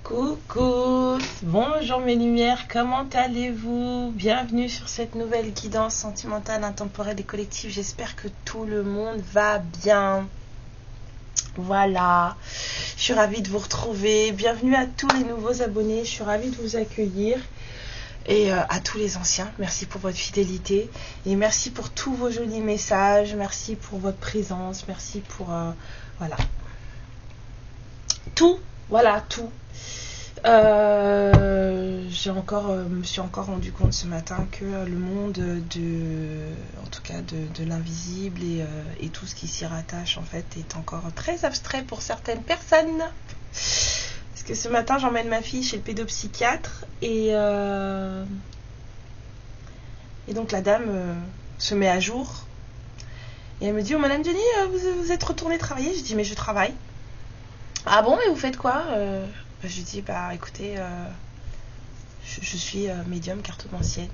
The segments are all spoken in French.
Coucou, bonjour mes lumières, comment allez-vous? Bienvenue sur cette nouvelle guidance sentimentale, intemporelle et collective. J'espère que tout le monde va bien. Voilà, je suis ravie de vous retrouver. Bienvenue à tous les nouveaux abonnés, je suis ravie de vous accueillir. Et à tous les anciens, merci pour votre fidélité. Et merci pour tous vos jolis messages, merci pour votre présence, merci pour... voilà. Tout, voilà, tout. Me suis encore rendu compte ce matin que le monde en tout cas de l'invisible et tout ce qui s'y rattache en fait est encore très abstrait pour certaines personnes. Parce que ce matin j'emmène ma fille chez le pédopsychiatre et donc la dame se met à jour et elle me dit: oh madame Jenny, vous êtes retournée travailler? Je dis: mais je travaille. Ah bon, mais vous faites quoi? Je lui dis: bah écoutez, je suis médium cartomancienne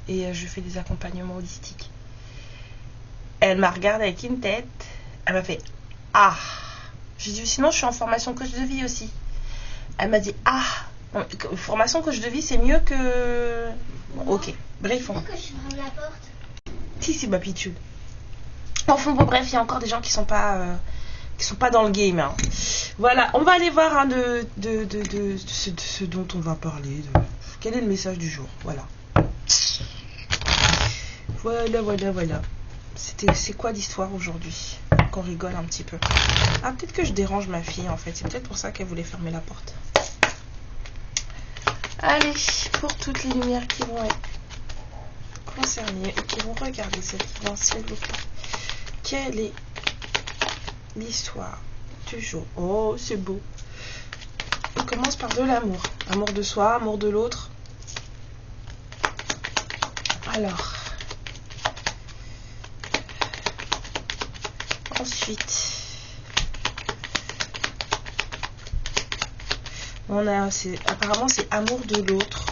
et je fais des accompagnements holistiques. Elle m'a regardé avec une tête, elle m'a fait: ah. Je lui dis: sinon je suis en formation coach de vie aussi. Elle m'a dit: ah, formation coach de vie c'est mieux que... Bon, ok, bref. Que je ferme la porte. Si, ma pitchoune. Enfin bon, bref, il y a encore des gens qui sont pas dans le game, hein. Voilà, on va aller voir de ce dont on va parler. Quel est le message du jour? Voilà. Voilà. C'est quoi l'histoire aujourd'hui? Qu'on rigole un petit peu. Ah, peut-être que je dérange ma fille en fait. C'est peut-être pour ça qu'elle voulait fermer la porte. Allez, pour toutes les lumières qui vont être concernées et qui vont regarder cette guidance, s'il vous plaît. Quelle est l'histoire du jour? Oh, c'est beau. On commence par de l'amour. Amour de soi, amour de l'autre. Alors. Ensuite. Apparemment c'est amour de l'autre.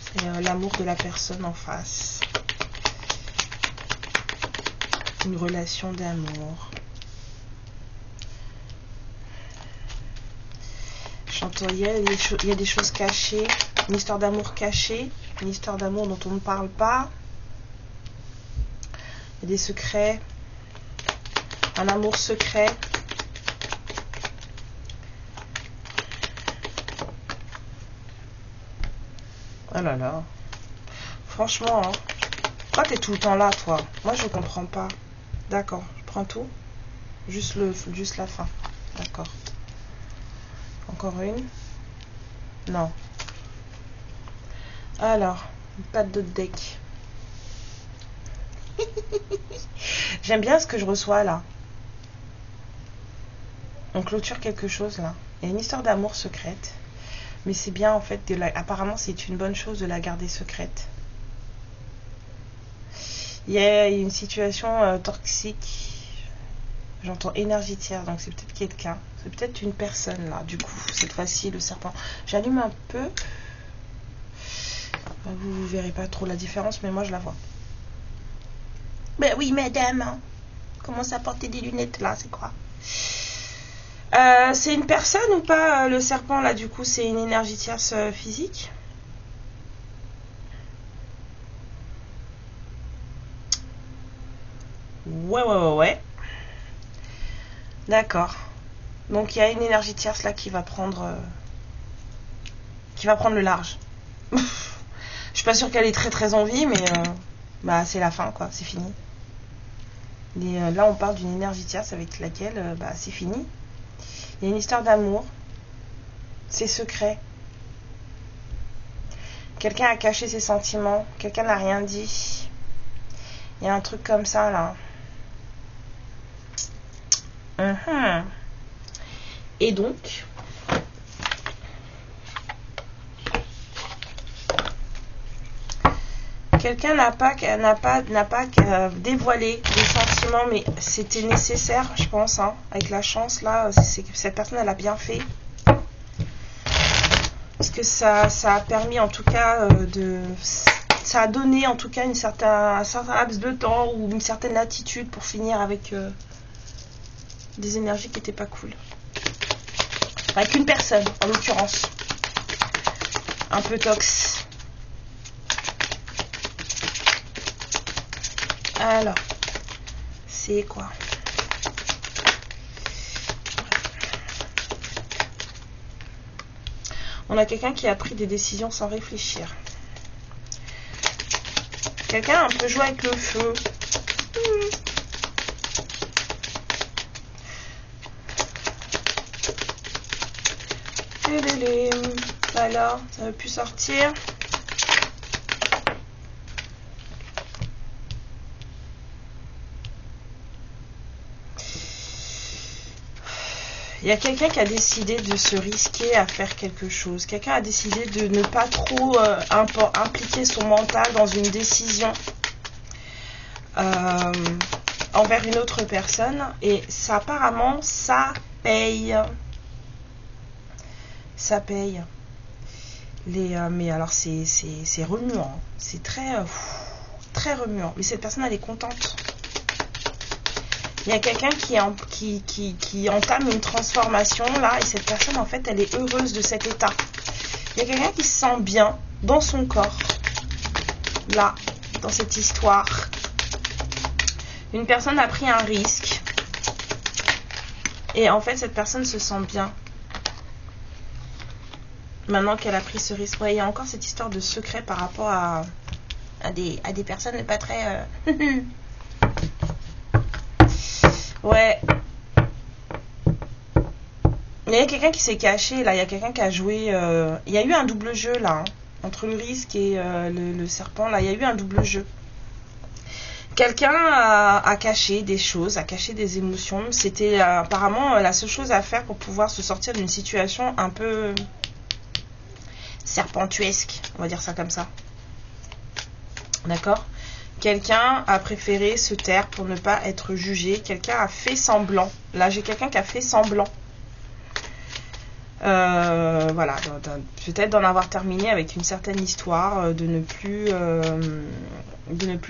C'est l'amour de la personne en face. Une relation d'amour. Il y a des choses cachées, une histoire d'amour cachée, une histoire d'amour dont on ne parle pas. Il y a des secrets, un amour secret. Oh là là. Franchement, hein. Pourquoi t'es tout le temps là, toi? Moi, je comprends pas. D'accord, je prends tout. Juste la fin. D'accord. Encore une? Non. Alors, pas de deck. J'aime bien ce que je reçois là. On clôture quelque chose là. Il y a une histoire d'amour secrète. Mais c'est bien en fait, apparemment c'est une bonne chose de la garder secrète. Il y a une situation toxique. J'entends énergie tierce, donc c'est peut-être quelqu'un. C'est peut-être une personne là, du coup, cette fois-ci, le serpent. J'allume un peu. Vous verrez pas trop la différence, mais moi je la vois. Ben oui, madame. Commence à porter des lunettes là, c'est quoi? C'est une personne ou pas, le serpent là, du coup, c'est une énergie tierce physique? Ouais. D'accord. Donc il y a une énergie tierce là qui va prendre le large. Je suis pas sûre qu'elle ait très en vie, mais bah c'est la fin quoi, c'est fini. Et là on parle d'une énergie tierce avec laquelle bah c'est fini. Il y a une histoire d'amour. C'est secret. Quelqu'un a caché ses sentiments, quelqu'un n'a rien dit. Il y a un truc comme ça là. Et donc, quelqu'un n'a pas dévoilé les sentiments, mais c'était nécessaire, je pense, hein, avec la chance là, cette personne elle a bien fait. Parce que ça a permis en tout cas ça a donné en tout cas un certain laps de temps ou une certaine latitude pour finir avec des énergies qui n'étaient pas cool. Avec une personne, en l'occurrence. Un peu tox. Alors, c'est quoi? On a quelqu'un qui a pris des décisions sans réfléchir. Quelqu'un a un peu joué avec le feu. Alors, ça ne veut plus sortir. Il y a quelqu'un qui a décidé de se risquer à faire quelque chose. Quelqu'un a décidé de ne pas trop impliquer son mental dans une décision envers une autre personne. Et ça, apparemment, ça paye. Ça paye. Mais alors, c'est remuant. C'est très remuant. Mais cette personne, elle est contente. Il y a quelqu'un qui entame une transformation là, et cette personne en fait elle est heureuse de cet état. Il y a quelqu'un qui se sent bien dans son corps, là, dans cette histoire. Une personne a pris un risque et en fait cette personne se sent bien maintenant qu'elle a pris ce risque. Ouais, il y a encore cette histoire de secret par rapport à des personnes pas très... Ouais. Il y a quelqu'un qui s'est caché là, il y a quelqu'un qui a joué. Il y a eu un double jeu là, hein, entre le risque et le serpent. Là, il y a eu un double jeu. Quelqu'un a caché des choses, a caché des émotions. C'était apparemment la seule chose à faire pour pouvoir se sortir d'une situation un peu serpentuesque, on va dire ça comme ça. D'accord ? Quelqu'un a préféré se taire pour ne pas être jugé. Quelqu'un a fait semblant. Là, j'ai quelqu'un qui a fait semblant. Voilà, peut-être d'en avoir terminé avec une certaine histoire, de ne plus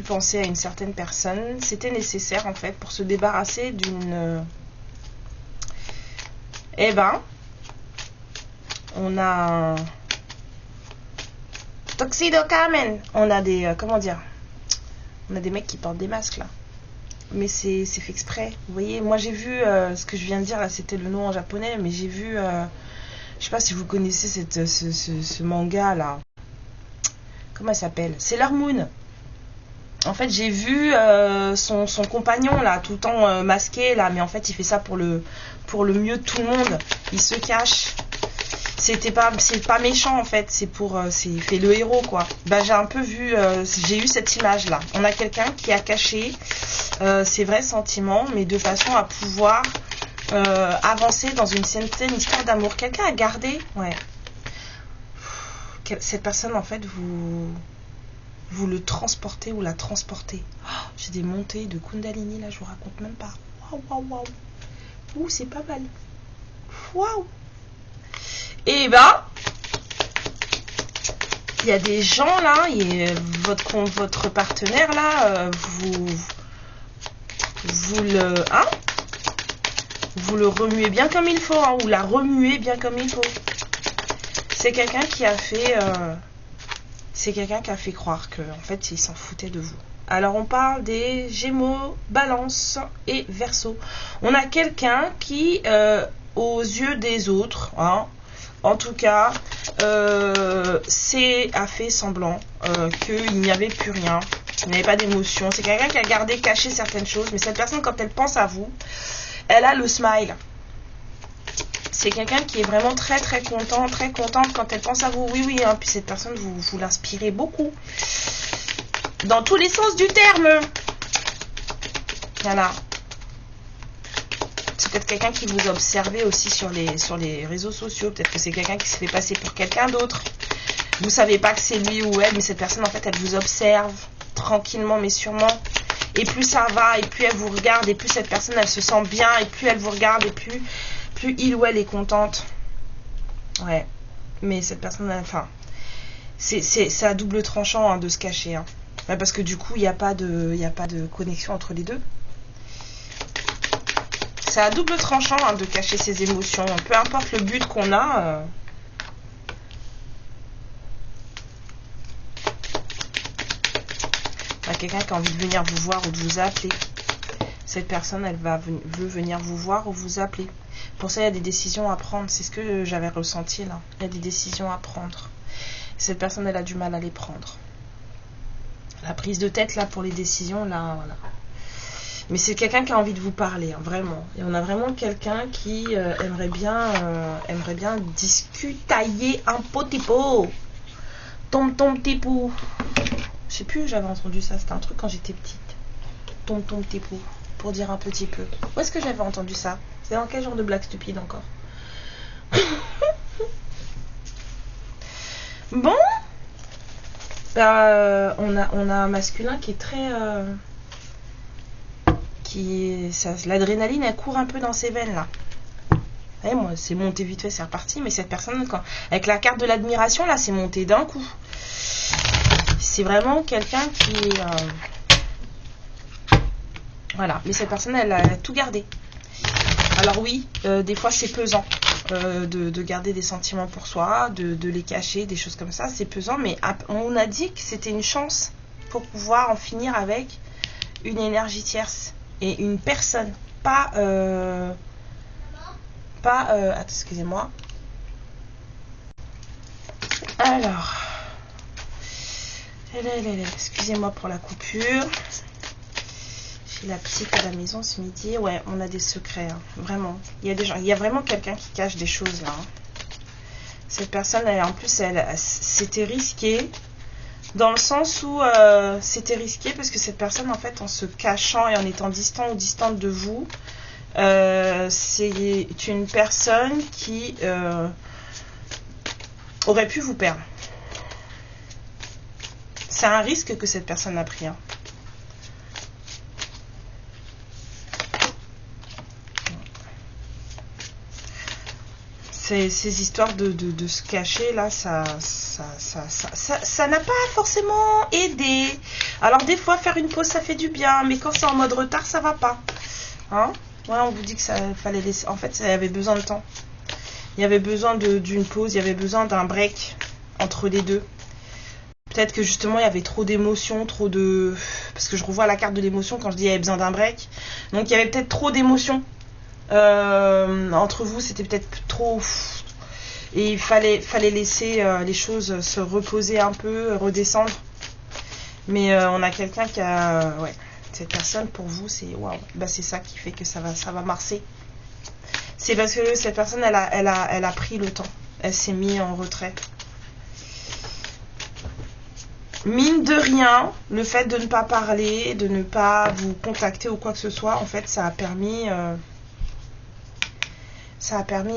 penser à une certaine personne. C'était nécessaire, en fait, pour se débarrasser d'une... Eh ben, on a... Toxido Carmen. On a des... comment dire ? On a des mecs qui portent des masques là. Mais c'est fait exprès. Vous voyez, moi j'ai vu ce que je viens de dire là, c'était le nom en japonais, mais j'ai vu, je sais pas si vous connaissez ce manga là. Comment elle s'appelle? Sailor Moon. En fait, j'ai vu son compagnon là, tout le temps masqué là, mais en fait il fait ça pour le mieux de tout le monde. Il se cache. C'est pas méchant en fait, c'est fait le héros quoi. Bah j'ai un peu vu, j'ai eu cette image là. On a quelqu'un qui a caché ses vrais sentiments, mais de façon à pouvoir avancer dans une certaine histoire d'amour. Quelqu'un a gardé, ouais. Cette personne en fait vous le transportez ou la transportez. Oh, j'ai des montées de Kundalini là, je vous raconte même pas. Waouh. Ouh, c'est pas mal. Waouh. Et ben, il y a des gens là, votre partenaire là, vous le remuez bien comme il faut, hein, ou la remuez bien comme il faut. C'est quelqu'un qui a fait, croire que en fait il s'en foutait de vous. Alors on parle des Gémeaux, Balance et Verseau. On a quelqu'un qui, aux yeux des autres, hein, en tout cas, a fait semblant qu'il n'y avait plus rien, il n'y avait pas d'émotion. C'est quelqu'un qui a caché certaines choses, mais cette personne, quand elle pense à vous, elle a le smile. C'est quelqu'un qui est vraiment très très contente quand elle pense à vous. Oui, hein, puis cette personne, vous l'inspirez beaucoup. Dans tous les sens du terme. Voilà. C'est peut-être quelqu'un qui vous a observé aussi sur les réseaux sociaux. Peut-être que c'est quelqu'un qui se fait passer pour quelqu'un d'autre. Vous savez pas que c'est lui ou elle, mais cette personne, en fait, elle vous observe tranquillement, mais sûrement. Et plus ça va, et plus elle vous regarde, et plus cette personne, elle se sent bien, et plus elle vous regarde, et plus il ou elle est contente. Ouais. Mais cette personne, enfin... c'est à double tranchant, hein, de se cacher, hein. Ouais, parce que du coup, il n'y a pas de connexion entre les deux. C'est à double tranchant, hein, de cacher ses émotions. Peu importe le but qu'on a. Il y a quelqu'un qui a envie de venir vous voir ou de vous appeler. Cette personne, elle veut venir vous voir ou vous appeler. Pour ça, il y a des décisions à prendre. C'est ce que j'avais ressenti là. Il y a des décisions à prendre. Cette personne, elle a du mal à les prendre. La prise de tête là pour les décisions, là, voilà. Mais c'est quelqu'un qui a envie de vous parler, hein, vraiment. Et on a vraiment quelqu'un qui aimerait bien discutailler un petit peu. Ton petit pou. Je sais plus où j'avais entendu ça. C'était un truc quand j'étais petite. Ton petit pou. Pour dire un petit peu. Où est-ce que j'avais entendu ça? C'est dans quel genre de blague stupide encore? Bon. On a un masculin qui est très... l'adrénaline, elle court un peu dans ses veines, là. Ouais, moi, c'est monté vite fait, c'est reparti. Mais cette personne, avec la carte de l'admiration, là, c'est monté d'un coup. C'est vraiment quelqu'un qui... Voilà. Mais cette personne, elle a tout gardé. Alors oui, des fois, c'est pesant. De garder des sentiments pour soi, de les cacher, des choses comme ça, c'est pesant, mais on a dit que c'était une chance pour pouvoir en finir avec une énergie tierce et une personne, attends, excusez-moi. Alors, excusez-moi pour la coupure. La petite à la maison ce midi, ouais, on a des secrets, hein, vraiment. Il y a des gens, il y a vraiment quelqu'un qui cache des choses là, hein. Cette personne, en plus, c'était risqué, dans le sens où c'était risqué parce que cette personne, en fait, en se cachant et en étant distant ou distante de vous, c'est une personne qui aurait pu vous perdre. C'est un risque que cette personne a pris, hein. Ces histoires de se cacher là, ça n'a pas forcément aidé. Alors des fois faire une pause ça fait du bien, mais quand c'est en mode retard ça va pas, hein. Ouais, on vous dit que ça fallait laisser. En fait, ça avait besoin de temps. Il y avait besoin d'une pause, il y avait besoin d'un break entre les deux. Peut-être que justement il y avait trop d'émotions, parce que je revois la carte de l'émotion quand je dis il y avait besoin d'un break. Donc il y avait peut-être trop d'émotions. Entre vous, c'était peut-être trop, et il fallait laisser les choses se reposer un peu, redescendre. Mais on a quelqu'un qui a, ouais, cette personne pour vous, c'est waouh, bah c'est ça qui fait que ça va marcher. C'est parce que cette personne, elle a pris le temps, elle s'est mise en retrait. Mine de rien, le fait de ne pas parler, de ne pas vous contacter ou quoi que ce soit, en fait, ça a permis,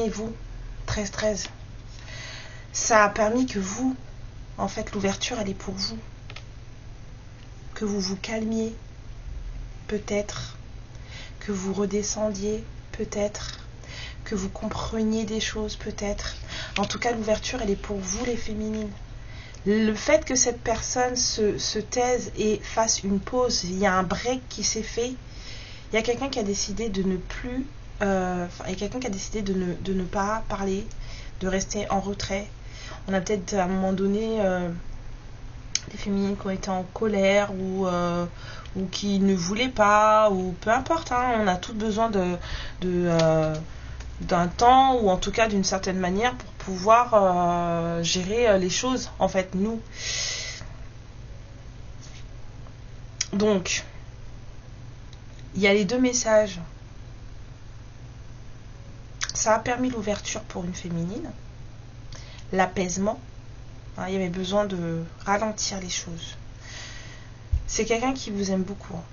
vous, 13-13, ça a permis que vous, en fait, l'ouverture, elle est pour vous. Que vous vous calmiez, peut-être. Que vous redescendiez, peut-être. Que vous compreniez des choses, peut-être. En tout cas, l'ouverture, elle est pour vous, les féminines. Le fait que cette personne se taise et fasse une pause, il y a un break qui s'est fait. Il y a quelqu'un qui a décidé de ne plus... il y a quelqu'un qui a décidé de ne pas parler, de rester en retrait. On a peut-être à un moment donné des féminines qui ont été en colère ou qui ne voulaient pas, ou peu importe, hein, on a toutes besoin d'un temps, ou en tout cas d'une certaine manière pour pouvoir gérer les choses, en fait, nous. Donc, il y a les deux messages. Ça a permis l'ouverture pour une féminine, l'apaisement. Hein, il y avait besoin de ralentir les choses. C'est quelqu'un qui vous aime beaucoup. Hein.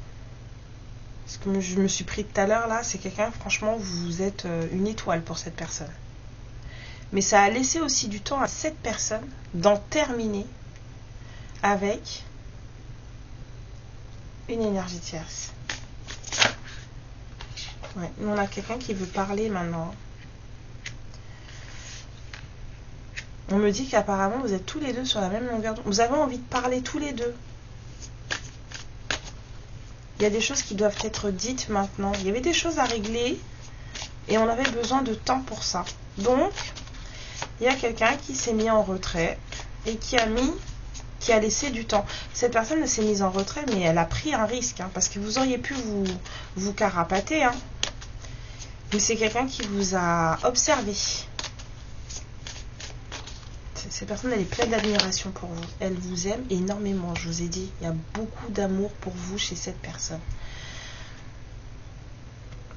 Ce que je me suis pris tout à l'heure là, c'est quelqu'un, franchement, vous êtes une étoile pour cette personne. Mais ça a laissé aussi du temps à cette personne d'en terminer avec une énergie tierce. Ouais, on a quelqu'un qui veut parler maintenant. On me dit qu'apparemment vous êtes tous les deux sur la même longueur d'onde. Vous avez envie de parler tous les deux. Il y a des choses qui doivent être dites maintenant. Il y avait des choses à régler et on avait besoin de temps pour ça. Donc, il y a quelqu'un qui s'est mis en retrait et qui a laissé du temps. Cette personne ne s'est mise en retrait, mais elle a pris un risque, hein, parce que vous auriez pu vous carapater. Hein. Mais c'est quelqu'un qui vous a observé. Cette personne, elle est pleine d'admiration pour vous. Elle vous aime énormément, je vous ai dit. Il y a beaucoup d'amour pour vous chez cette personne.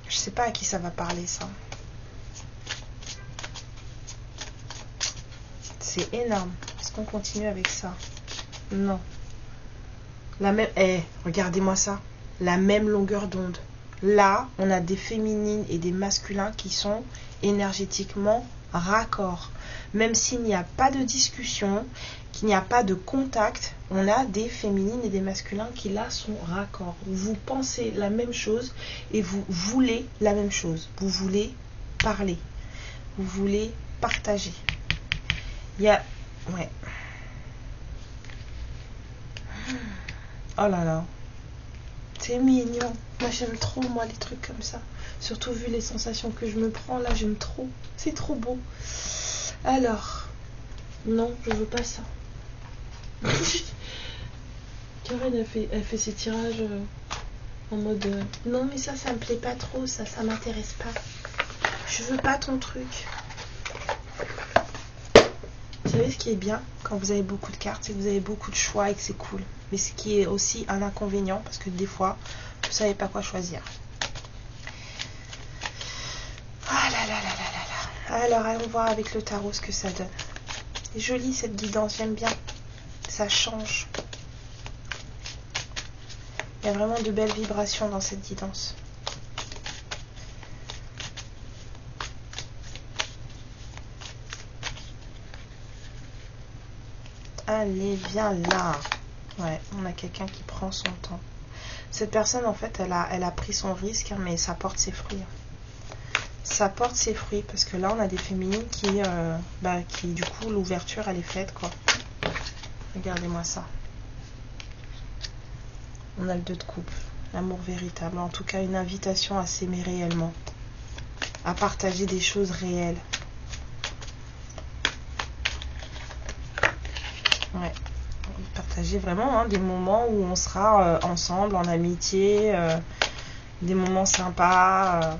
Je sais pas à qui ça va parler, ça. C'est énorme. Est-ce qu'on continue avec ça? Non. La même... regardez-moi ça. La même longueur d'onde. Là, on a des féminines et des masculins qui sont énergétiquement raccords. Même s'il n'y a pas de discussion, qu'il n'y a pas de contact, on a des féminines et des masculins qui là sont raccords. Vous pensez la même chose et vous voulez la même chose. Vous voulez parler. Vous voulez partager. Il y a... Ouais. Oh là là. C'est mignon. Moi j'aime trop, moi, les trucs comme ça. Surtout vu les sensations que je me prends, là j'aime trop. C'est trop beau. Alors, non, je veux pas ça. Karen, elle fait ses tirages en mode... non, mais ça me plaît pas trop, ça m'intéresse pas. Je veux pas ton truc. Vous savez ce qui est bien quand vous avez beaucoup de cartes, c'est que vous avez beaucoup de choix et que c'est cool. Mais ce qui est aussi un inconvénient, parce que des fois, vous savez pas quoi choisir. Ah là là là là là là. Alors, allons voir avec le tarot ce que ça donne. C'est joli cette guidance, j'aime bien. Ça change. Il y a vraiment de belles vibrations dans cette guidance. Allez, viens là. Ouais, on a quelqu'un qui prend son temps. Cette personne, en fait, elle a pris son risque, hein, mais ça porte ses fruits. Ça porte ses fruits, parce que là, on a des féminines qui du coup, l'ouverture, elle est faite, quoi. Regardez-moi ça. On a le 2 de coupe. L'amour véritable. En tout cas, une invitation à s'aimer réellement. À partager des choses réelles. Ouais. Partager vraiment hein, des moments où on sera ensemble, en amitié. Des moments sympas.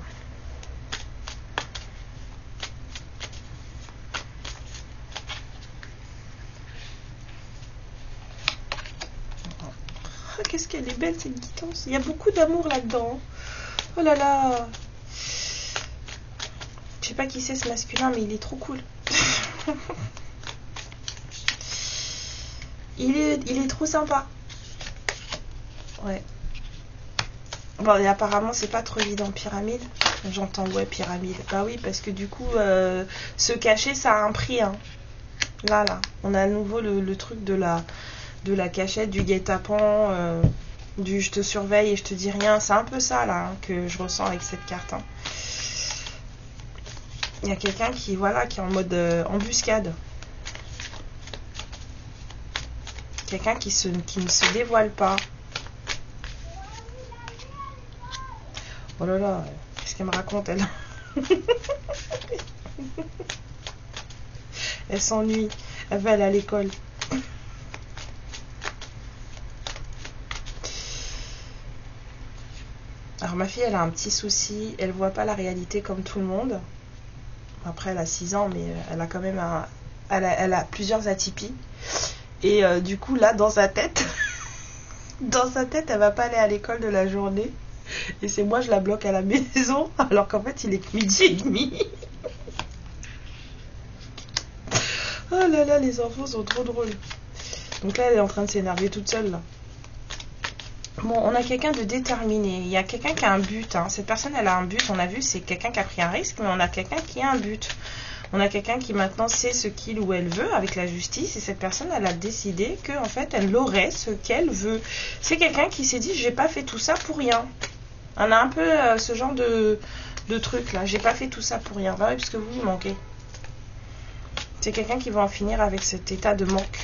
Qu'est-ce qu'elle est belle cette guidance. Il y a beaucoup d'amour là-dedans. Oh là là. Je sais pas qui c'est ce masculin, mais il est trop cool. il est trop sympa. Ouais. Bon, et apparemment, c'est pas trop évident, pyramide. J'entends, ouais, pyramide. Bah oui, parce que du coup, se cacher, ça a un prix. Hein. Là. On a à nouveau le truc de la cachette, du guet-apens, du je te surveille et je te dis rien. C'est un peu ça, là, hein, que je ressens avec cette carte. Hein. Il y a quelqu'un qui est en mode embuscade. Quelqu'un qui ne se dévoile pas. Oh là là, qu'est-ce qu'elle me raconte, elle? Elle s'ennuie. Elle va aller à l'école. Alors ma fille, elle a un petit souci. Elle voit pas la réalité comme tout le monde. Après, elle a 6 ans, mais elle a quand même elle a plusieurs atypies. Et du coup, là, dans sa tête, elle va pas aller à l'école de la journée. Et c'est moi, je la bloque à la maison, alors qu'en fait, il est que 12h30. Oh là là, les enfants sont trop drôles. Donc là, elle est en train de s'énerver toute seule, là. Bon, on a quelqu'un de déterminé. Il y a quelqu'un qui a un but. Hein. Cette personne, elle a un but. On a vu, c'est quelqu'un qui a pris un risque, mais on a quelqu'un qui a un but. On a quelqu'un qui maintenant sait ce qu'il ou elle veut avec la justice. Et cette personne, elle a décidé que, en fait, elle aurait ce qu'elle veut. C'est quelqu'un qui s'est dit, j'ai pas fait tout ça pour rien. On a un peu ce genre de truc là. J'ai pas fait tout ça pour rien. Bah oui, parce que vous manquez. C'est quelqu'un qui va en finir avec cet état de manque.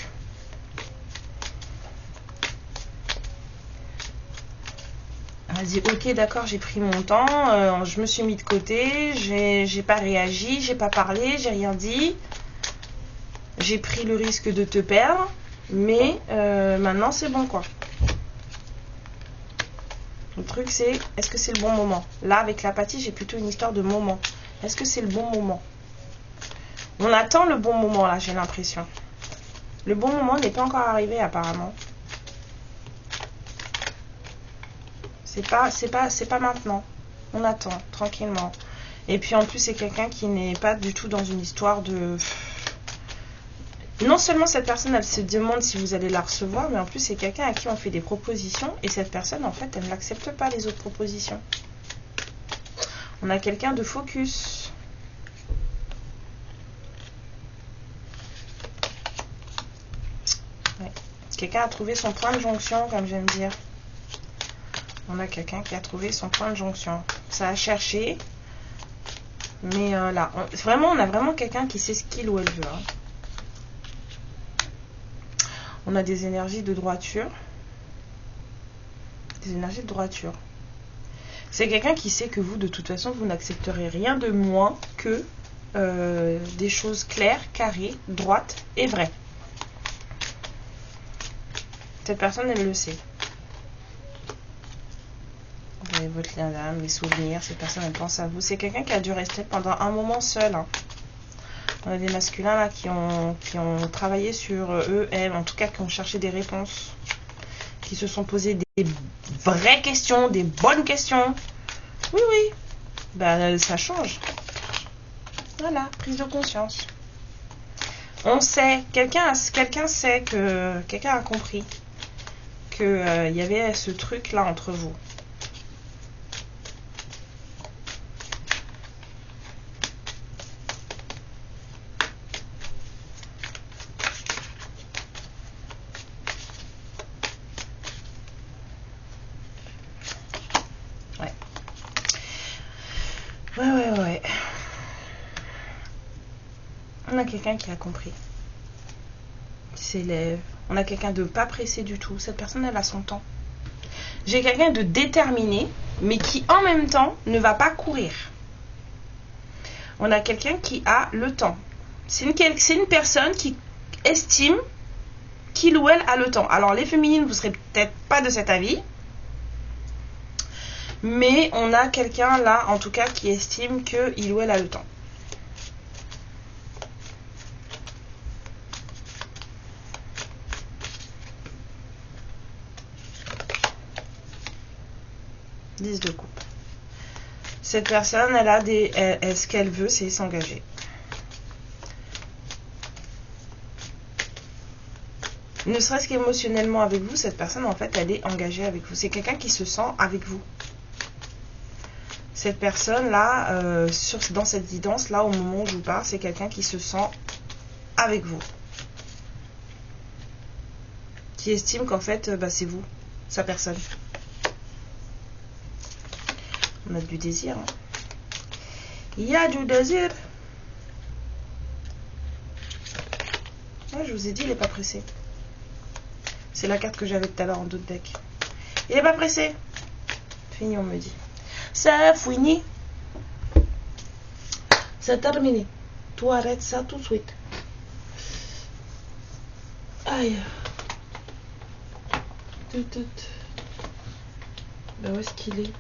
Elle dit ok d'accord, j'ai pris mon temps, je me suis mis de côté, j'ai pas réagi, j'ai pas parlé, j'ai rien dit, j'ai pris le risque de te perdre, mais maintenant c'est bon quoi. Le truc c'est, est-ce que c'est le bon moment? Là avec l'apathie j'ai plutôt une histoire de moment. Est-ce que c'est le bon moment? On attend le bon moment là, j'ai l'impression. Le bon moment n'est pas encore arrivé apparemment. C'est pas maintenant. On attend, tranquillement. Et puis en plus, c'est quelqu'un qui n'est pas du tout dans une histoire de... Non seulement cette personne, elle se demande si vous allez la recevoir, mais en plus, c'est quelqu'un à qui on fait des propositions. Et cette personne, en fait, elle n'accepte pas les autres propositions. On a quelqu'un de focus. Ouais. Quelqu'un a trouvé son point de jonction, comme j'aime dire. On a quelqu'un qui a trouvé son point de jonction. Ça a cherché. Mais là, on a vraiment quelqu'un qui sait ce qu'il ou elle veut. Hein. On a des énergies de droiture. Des énergies de droiture. C'est quelqu'un qui sait que vous, de toute façon, vous n'accepterez rien de moins que des choses claires, carrées, droites et vraies. Cette personne, elle le sait. Vous avez votre lien d'âme, les souvenirs, cette personne, elle pense à vous. C'est quelqu'un qui a dû rester pendant un moment seul. Hein. On a des masculins là qui ont travaillé sur eux, elles, en tout cas qui ont cherché des réponses. Qui se sont posé des vraies questions, des bonnes questions. Oui, oui. Ben, ça change. Voilà, prise de conscience. On sait, quelqu'un sait que, quelqu'un a compris qu'il y avait ce truc là entre vous. Ouais. On a quelqu'un qui a compris. Qui s'élève. On a quelqu'un de pas pressé du tout. Cette personne, elle a son temps. J'ai quelqu'un de déterminé, mais qui en même temps ne va pas courir. On a quelqu'un qui a le temps. C'est une personne qui estime qu'il ou elle a le temps. Alors les féminines, vous ne serez peut-être pas de cet avis. Mais on a quelqu'un là, en tout cas, qui estime qu'il ou elle a le temps. Dix de coupe. Cette personne, elle a ce qu'elle veut, c'est s'engager. Ne serait-ce qu'émotionnellement avec vous, cette personne, en fait, elle est engagée avec vous. C'est quelqu'un qui se sent avec vous. Cette personne-là, dans cette guidance-là, au moment où je vous parle, c'est quelqu'un qui se sent avec vous. Qui estime qu'en fait, c'est vous, sa personne. On a du désir. Hein. Il y a du désir. Ouais, je vous ai dit, il n'est pas pressé. C'est la carte que j'avais tout à l'heure en d'autres decks. Il n'est pas pressé. Fini, on me dit. C'est fini. C'est terminé. Toi, arrête ça tout de suite. Aïe. Tout. Ben où est-ce qu'il est?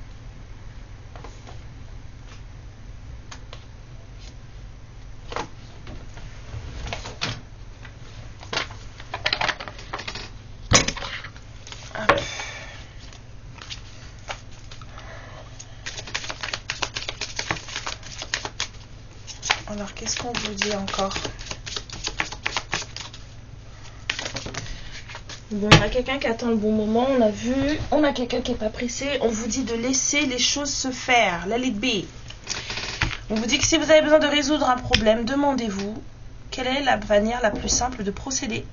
Alors, qu'est-ce qu'on vous dit encore? Bon, on a quelqu'un qui attend le bon moment, on a vu. On a quelqu'un qui n'est pas pressé. On vous dit de laisser les choses se faire. Let it be. On vous dit que si vous avez besoin de résoudre un problème, demandez-vous quelle est la manière la plus simple de procéder.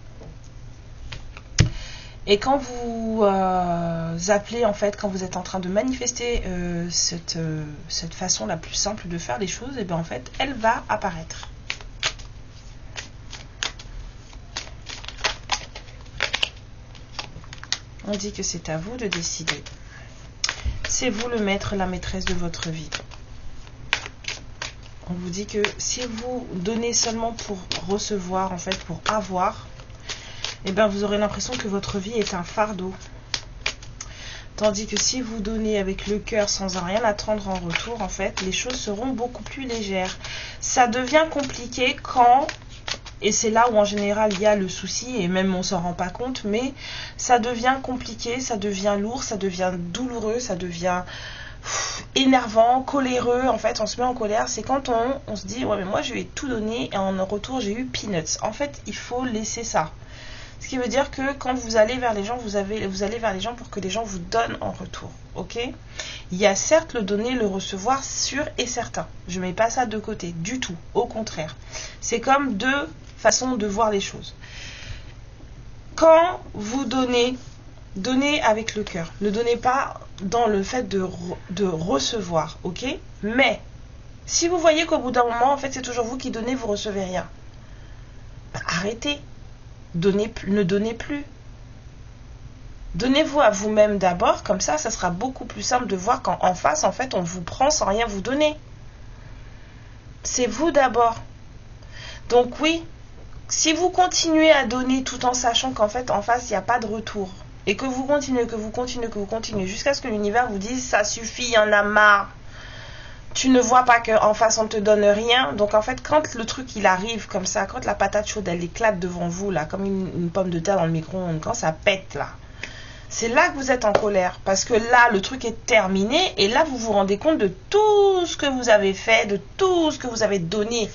Et quand vous appelez, en fait, quand vous êtes en train de manifester cette façon la plus simple de faire les choses, et bien en fait, elle va apparaître. On dit que c'est à vous de décider. C'est vous le maître, la maîtresse de votre vie. On vous dit que si vous donnez seulement pour recevoir, en fait, pour avoir, eh bien, vous aurez l'impression que votre vie est un fardeau. Tandis que si vous donnez avec le cœur sans rien attendre en retour, en fait, les choses seront beaucoup plus légères. Ça devient compliqué quand... Et c'est là où en général il y a le souci, et même on s'en rend pas compte, mais ça devient compliqué, ça devient lourd, ça devient douloureux, ça devient énervant, coléreux. En fait, on se met en colère, c'est quand on se dit, ouais mais moi je lui ai tout donné et en retour j'ai eu peanuts. En fait, il faut laisser ça. Ce qui veut dire que quand vous allez vers les gens, vous allez vers les gens pour que les gens vous donnent en retour, ok? Il y a certes le donner, le recevoir, sûr et certain. Je ne mets pas ça de côté, du tout, au contraire. C'est comme deux façon de voir les choses. Quand vous donnez, donnez avec le cœur. Ne donnez pas dans le fait de recevoir, ok? Mais, si vous voyez qu'au bout d'un moment, en fait, c'est toujours vous qui donnez, vous recevez rien. Bah, arrêtez. Ne donnez plus. Donnez-vous à vous-même d'abord, comme ça sera beaucoup plus simple de voir qu'en face, en fait, on vous prend sans rien vous donner. C'est vous d'abord. Donc oui, si vous continuez à donner tout en sachant qu'en fait en face il n'y a pas de retour et que vous continuez, jusqu'à ce que l'univers vous dise ça suffit, il y en a marre, tu ne vois pas qu'en face on te donne rien. Donc en fait quand le truc il arrive comme ça, quand la patate chaude elle éclate devant vous là comme une pomme de terre dans le micro-ondes, quand ça pète là, c'est là que vous êtes en colère parce que là le truc est terminé et là vous vous rendez compte de tout ce que vous avez fait, de tout ce que vous avez donné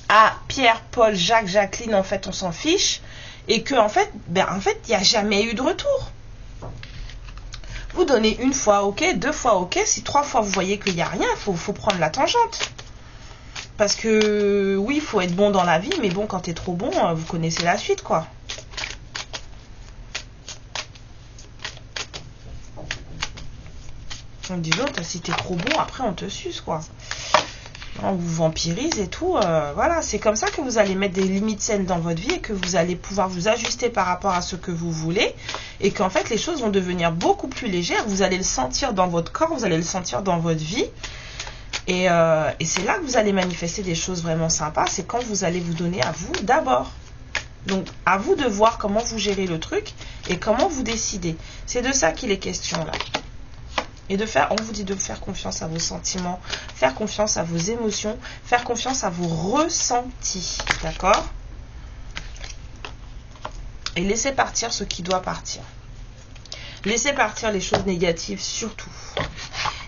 à Pierre, Paul, Jacques, Jacqueline, en fait, on s'en fiche. Et que, en fait, il n'y a jamais eu de retour. Vous donnez une fois, ok, 2 fois, ok. Si 3 fois, vous voyez qu'il n'y a rien, il faut prendre la tangente. Parce que, oui, il faut être bon dans la vie, mais bon, quand t'es trop bon, vous connaissez la suite, quoi. Donc, disons, si t'es trop bon, après, on te suce, quoi. On vous vampirise et tout, voilà, c'est comme ça que vous allez mettre des limites saines dans votre vie et que vous allez pouvoir vous ajuster par rapport à ce que vous voulez et qu'en fait les choses vont devenir beaucoup plus légères, vous allez le sentir dans votre corps, vous allez le sentir dans votre vie et c'est là que vous allez manifester des choses vraiment sympas, c'est quand vous allez vous donner à vous d'abord. Donc à vous de voir comment vous gérez le truc et comment vous décidez, c'est de ça qu'il est question là. Et de faire, on vous dit de faire confiance à vos sentiments, faire confiance à vos émotions, faire confiance à vos ressentis, d'accord? Et laissez partir ce qui doit partir. Laissez partir les choses négatives surtout.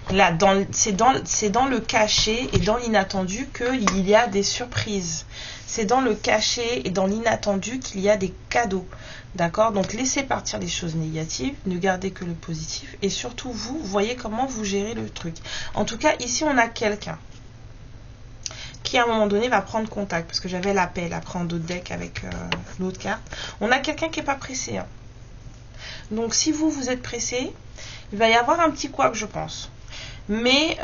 Là, c'est dans le caché et dans l'inattendu qu'il y a des surprises. C'est dans le caché et dans l'inattendu qu'il y a des cadeaux. D'accord? Donc laissez partir les choses négatives, ne gardez que le positif. Et surtout vous, voyez comment vous gérez le truc. En tout cas, ici on a quelqu'un qui à un moment donné va prendre contact. Parce que j'avais l'appel après en d'autres decks avec l'autre carte. On a quelqu'un qui n'est pas pressé. Hein. Donc si vous êtes pressé, il va y avoir un petit couac je pense. Mais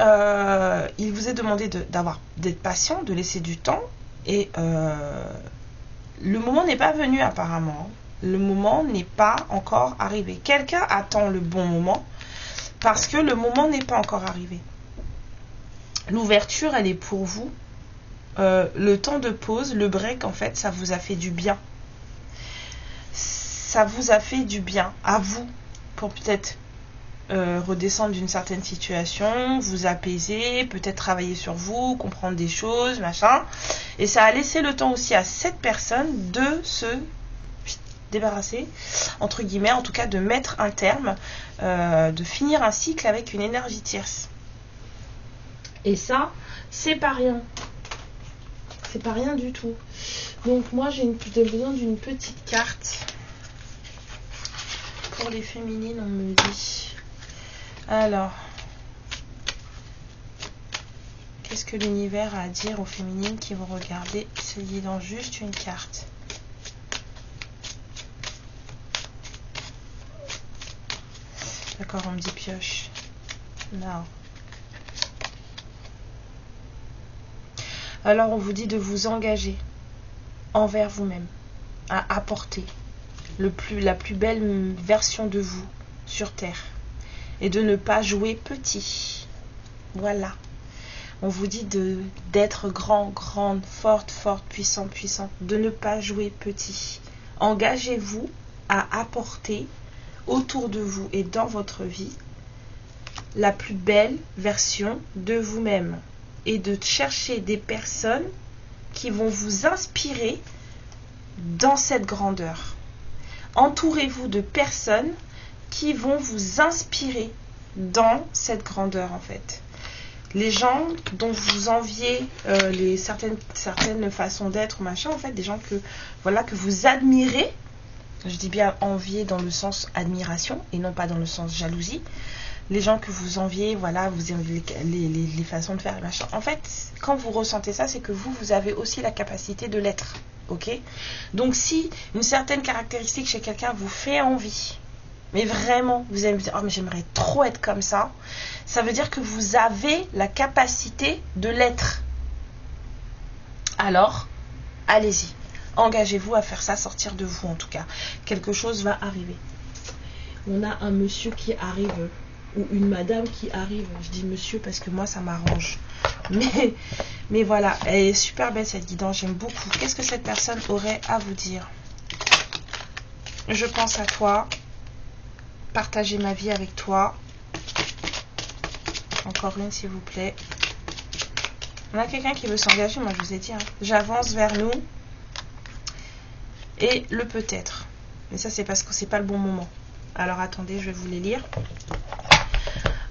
il vous est demandé d'être patient, de laisser du temps. Et le moment n'est pas venu apparemment. Le moment n'est pas encore arrivé. Quelqu'un attend le bon moment parce que le moment n'est pas encore arrivé. L'ouverture, elle est pour vous. Le temps de pause, le break, en fait, ça vous a fait du bien. Ça vous a fait du bien à vous pour peut-être redescendre d'une certaine situation, vous apaiser, peut-être travailler sur vous, comprendre des choses, machin. Et ça a laissé le temps aussi à cette personne de se débarrasser, entre guillemets, en tout cas de mettre un terme, de finir un cycle avec une énergie tierce. Et ça, c'est pas rien. C'est pas rien du tout. Donc moi, j'ai besoin d'une petite carte. Pour les féminines, on me dit. Alors, qu'est-ce que l'univers a à dire aux féminines qui vont regarder ce guide dans juste une carte? D'accord, on me dit pioche. Non. Alors, on vous dit de vous engager envers vous-même, à apporter la plus belle version de vous sur Terre. Et de ne pas jouer petit. Voilà. On vous dit d'être grand, grande, forte, forte, puissant, puissant. De ne pas jouer petit. Engagez-vous à apporter autour de vous et dans votre vie la plus belle version de vous-même. Et de chercher des personnes qui vont vous inspirer dans cette grandeur. Entourez-vous de personnes qui vont vous inspirer dans cette grandeur en fait. Les gens dont vous enviez certaines façons d'être, machin, en fait, des gens que vous admirez. Je dis bien envier dans le sens admiration et non pas dans le sens jalousie. Les gens que vous enviez, voilà, vous aimez les façons de faire, machin. En fait, quand vous ressentez ça, c'est que vous avez aussi la capacité de l'être. Ok ? Donc si une certaine caractéristique chez quelqu'un vous fait envie, mais vraiment, vous allez me dire, oh mais j'aimerais trop être comme ça, ça veut dire que vous avez la capacité de l'être. Alors, allez-y. Engagez-vous à faire ça sortir de vous en tout cas. Quelque chose va arriver. On a un monsieur qui arrive, ou une madame qui arrive. Je dis monsieur parce que moi ça m'arrange. Mais voilà, elle est super belle cette guidance, j'aime beaucoup. Qu'est-ce que cette personne aurait à vous dire? Je pense à toi. Partager ma vie avec toi. Encore une s'il vous plaît. On a quelqu'un qui veut s'engager, moi je vous ai dit. Hein. J'avance vers nous. Et le peut-être. Mais ça c'est parce que c'est pas le bon moment. Alors attendez, je vais vous les lire.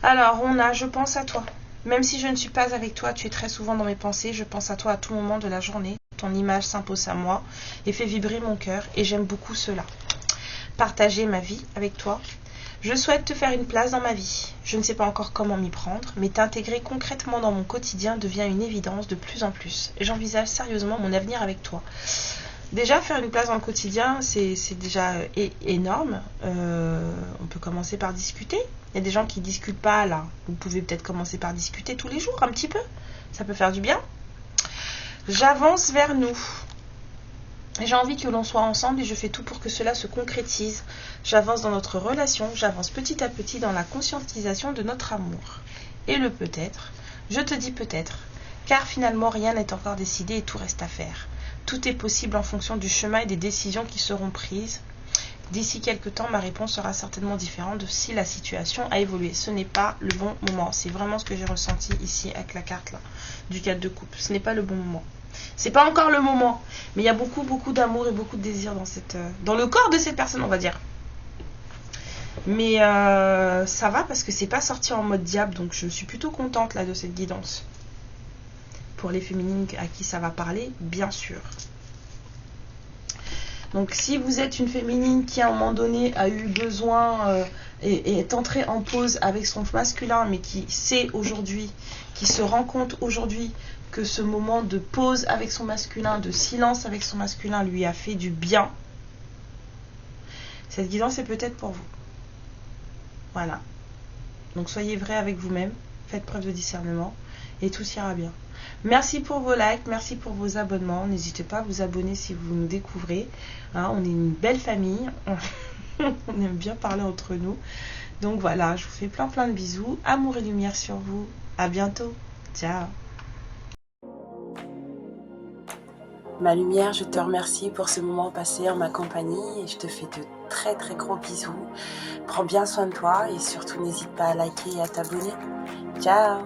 Alors on a je pense à toi. Même si je ne suis pas avec toi, tu es très souvent dans mes pensées. Je pense à toi à tout moment de la journée. Ton image s'impose à moi et fait vibrer mon cœur. Et j'aime beaucoup cela. Partager ma vie avec toi. Je souhaite te faire une place dans ma vie. Je ne sais pas encore comment m'y prendre, mais t'intégrer concrètement dans mon quotidien devient une évidence de plus en plus. Et j'envisage sérieusement mon avenir avec toi. Déjà, faire une place dans le quotidien, c'est déjà énorme. On peut commencer par discuter. Il y a des gens qui ne discutent pas là. Vous pouvez peut-être commencer par discuter tous les jours, un petit peu. Ça peut faire du bien. J'avance vers nous. J'ai envie que l'on soit ensemble et je fais tout pour que cela se concrétise. J'avance dans notre relation, j'avance petit à petit dans la conscientisation de notre amour. Et le peut-être, je te dis peut-être, car finalement rien n'est encore décidé et tout reste à faire. Tout est possible en fonction du chemin et des décisions qui seront prises. D'ici quelques temps, ma réponse sera certainement différente de si la situation a évolué. Ce n'est pas le bon moment. C'est vraiment ce que j'ai ressenti ici avec la carte là, du 4 de coupe. Ce n'est pas le bon moment. C'est pas encore le moment, mais il y a beaucoup, beaucoup d'amour et beaucoup de désir dans le corps de cette personne, on va dire. Mais ça va parce que c'est pas sorti en mode diable, donc je suis plutôt contente là de cette guidance. Pour les féminines à qui ça va parler, bien sûr. Donc si vous êtes une féminine qui à un moment donné a eu besoin et est entrée en pause avec son masculin, mais qui sait aujourd'hui, qui se rend compte aujourd'hui que ce moment de pause avec son masculin, de silence avec son masculin lui a fait du bien, cette guidance est peut-être pour vous. Voilà. Donc soyez vrai avec vous-même, faites preuve de discernement et tout ira bien. Merci pour vos likes, merci pour vos abonnements. N'hésitez pas à vous abonner si vous nous découvrez. Hein, on est une belle famille, on aime bien parler entre nous. Donc voilà, je vous fais plein de bisous. Amour et lumière sur vous. À bientôt. Ciao. Ma lumière, je te remercie pour ce moment passé en ma compagnie et je te fais de très gros bisous. Prends bien soin de toi et surtout n'hésite pas à liker et à t'abonner. Ciao.